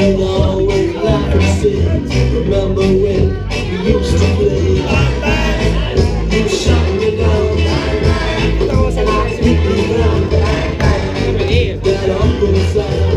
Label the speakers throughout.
Speaker 1: We'd always laugh and sing. Remember when we used to play? You shot me down, and I hit the ground. That Uncle Sam.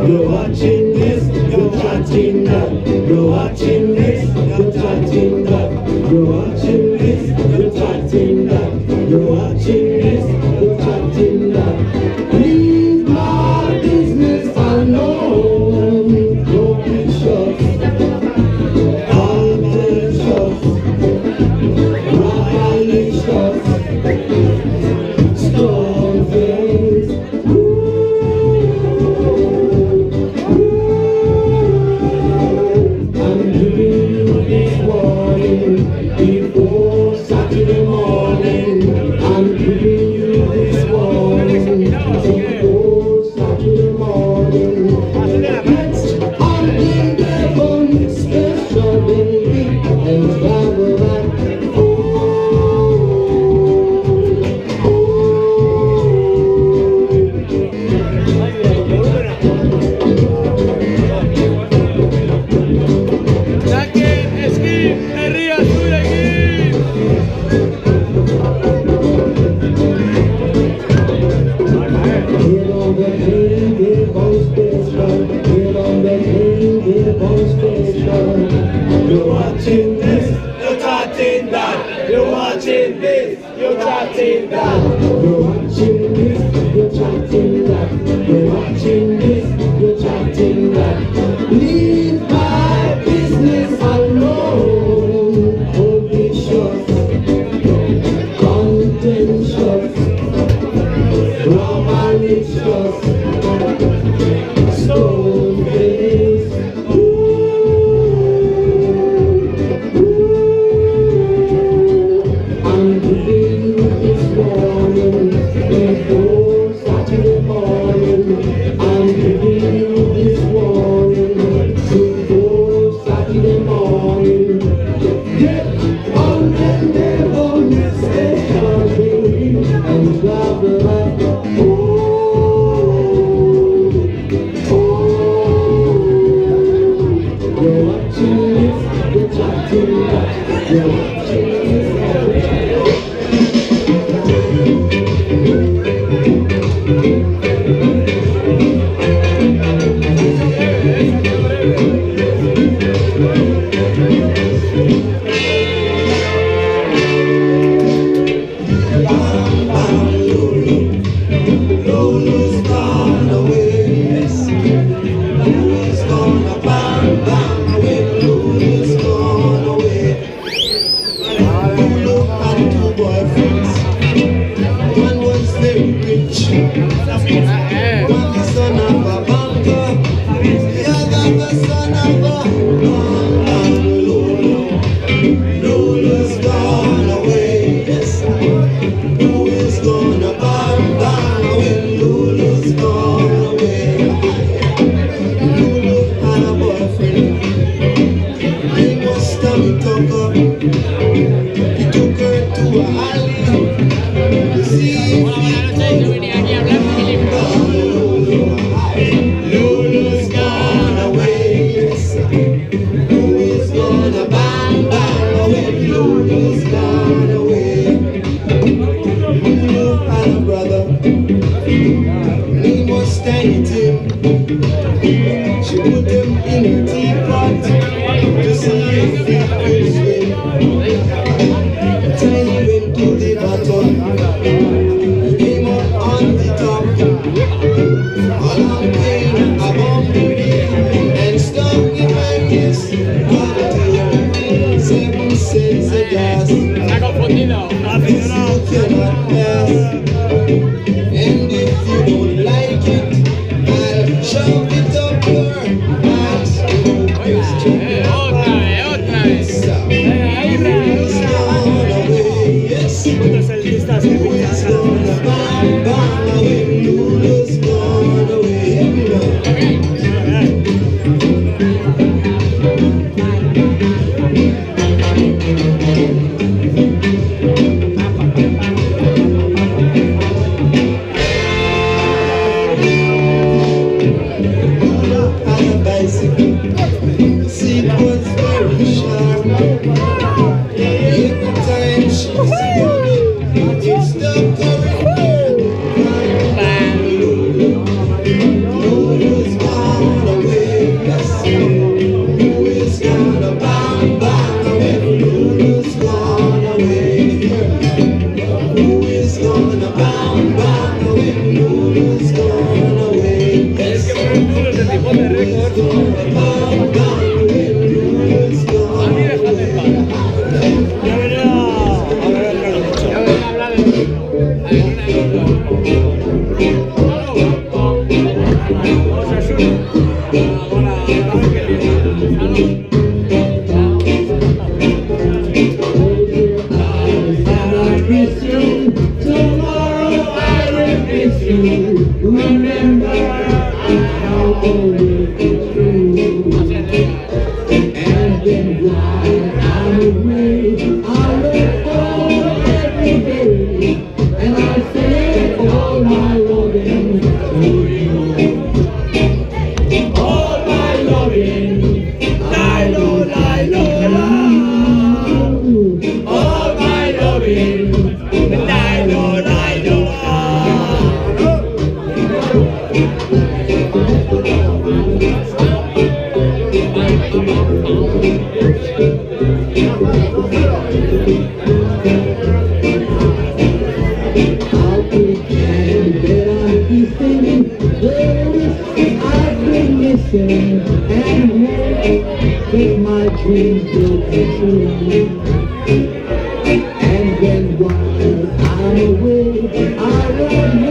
Speaker 2: You're watching this, you're chatting that. You're watching this, you're chatting that. You're watching this, you're chatting that. You're watching this, you're chatting that. Leave my business alone. Don't be short. I'm short. Royally short. Stone face. I'm doing this. watching this, you're chatting that. You're watching this, you're chatting that. You're watching this, you're chatting that. You're watching this, you're chatting that. Leave my business alone. Ambitious, contentious, malicious, stone face. I'm giving this morning before Saturday morning. I'm giving you this morning before Saturday morning. Get on and never station, baby, and blah blah blah. You're watching this, you're chatting that. You're watching this, Lulu's gone away, yes. Lulu's gonna bang bang away. Lulu's gone away. Lulu had two boyfriends. One was very rich, one the son of a banker, the other the son of a bang. Lulu's gone away, yes. Who is gonna bang bang away? Lulu's gone away. Lulu had a boyfriend. He was Tommy Tucker. He took her to a alley to see if he Lulu's gone away, yes. Who is gonna bang bang away? Lulu's gone away. Lulu had a brother. His name was Tiny Tim. She put him in a teapot to see if he could swim. Tiny went to the bottom. He came up on the top. All I'm paying a bump and stuck in my kiss. 7 cents a glass. You cannot pass. And if you don't like it, I'll shove it up your ass. Lulu's gone away, yes. Who's gonna bang bang away? Lulu's gone away. On a bicycle, the seat was very sharp. Every time she spun it, it stuck her in bang. Lulu's gone away, yes. Who is gonna bang bang away? Lulu's gone away. Who is gonna bang bang away? Lulu's gone away, yes. Who is gonna bang bang away? Lulu's gone away. Tomorrow I will miss you. Remember, I'll always be true. And then while I'm away, I'll look forward every day, and I'll say all my loving to you. All my loving, Lilo, Lilo, all my loving, Lilo, Lilo. I'll pretend that I'm listening. I've been missing and hoping my dreams will come true. And then while I'm away, I won't